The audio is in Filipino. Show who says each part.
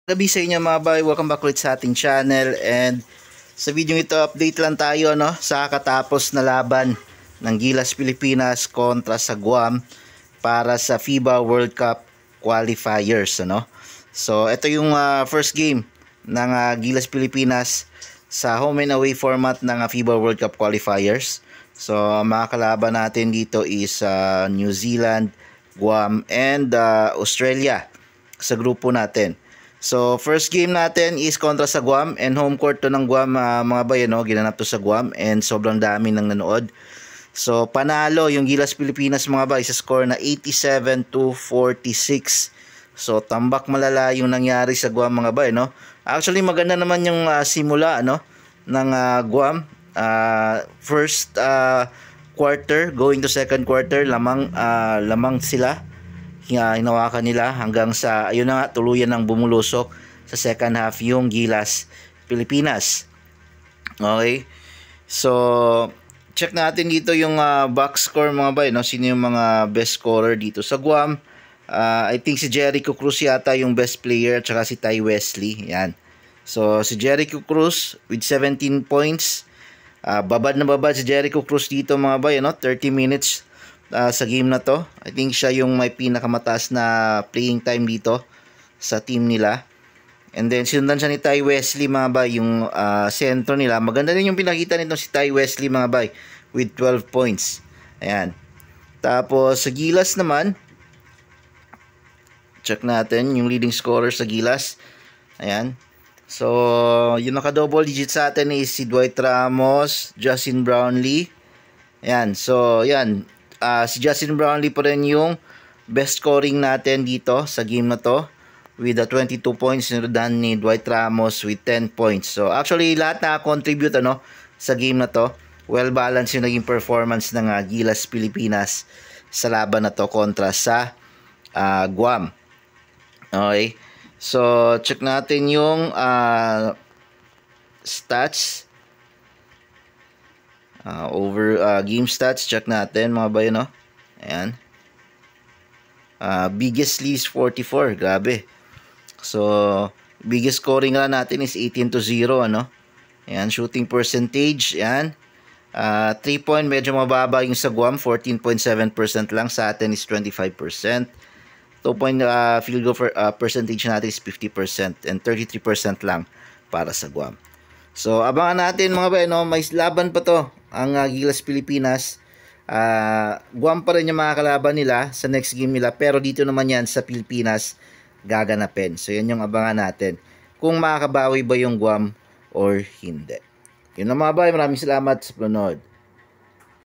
Speaker 1: Gabi sa inyo mga bay, welcome back ulit sa ating channel, and sa video ito update lang tayo sa katapos na laban ng Gilas Pilipinas kontra sa Guam para sa FIBA World Cup qualifiers So ito yung first game ng Gilas Pilipinas sa home and away format ng FIBA World Cup qualifiers. So mga kalaban natin dito is New Zealand, Guam and Australia sa grupo natin. So first game natin is kontra sa Guam, and home court to ng Guam mga bay, ginanap to sa Guam, and sobrang dami nang nanood. So panalo yung Gilas Pilipinas mga bay sa score na 87-46. So tambak malala yung nangyari sa Guam mga bay, Actually maganda naman yung simula ng Guam. First quarter going to second quarter, lamang sila. Hinawakan nila hanggang sa ayun na nga, tuluyan ng bumulusok sa second half yung Gilas Pilipinas. Okay, so check natin dito yung box score mga bay, sino yung mga best scorer dito sa Guam. I think si Jericho Cruz yata yung best player, at saka si Ty Wesley. Yan. So si Jericho Cruz with 17 points. Babad na babad si Jericho Cruz dito mga bay, 30 minutes sa game na to. I think siya yung may pinakamataas na playing time dito sa team nila. And then sinundan siya ni Ty Wesley mga bay, yung sentro nila. Maganda din yung pinakita nito si Ty Wesley mga bay with 12 points. Ayan. Tapos sa Gilas naman, check natin yung leading scorer sa Gilas. Ayan. So yung naka-double digit sa atin is si Dwight Ramos, Justin Brownlee. Ayan. So yan, si Justin Brownlee pa rin yung best scoring natin dito sa game na to with 22 points, niludan ni Dwight Ramos with 10 points. So actually lahat na-contribute sa game na to. Well balanced yung naging performance ng Gilas Pilipinas sa laban na to kontra sa Guam. Okay, so check natin yung stats. Over game stats, check natin mga bay, Ayan. Biggest lead 44, grabe. So biggest scoring nga natin is 18-0, Ayan, shooting percentage, ayan. 3 point medyo mababa yung sa Guam, 14.7% lang, sa atin is 25%. 2 point field goal percentage natin is 50% and 33% lang para sa Guam. So abangan natin mga bay, may laban pa to ang Gilas Pilipinas. Guam pa rin yung mga kalaban nila sa next game nila, pero dito naman yan sa Pilipinas gaganapin. So yan yung abangan natin, kung makakabawi ba yung Guam or hindi. Yun na mga bay, maraming salamat sa panonood.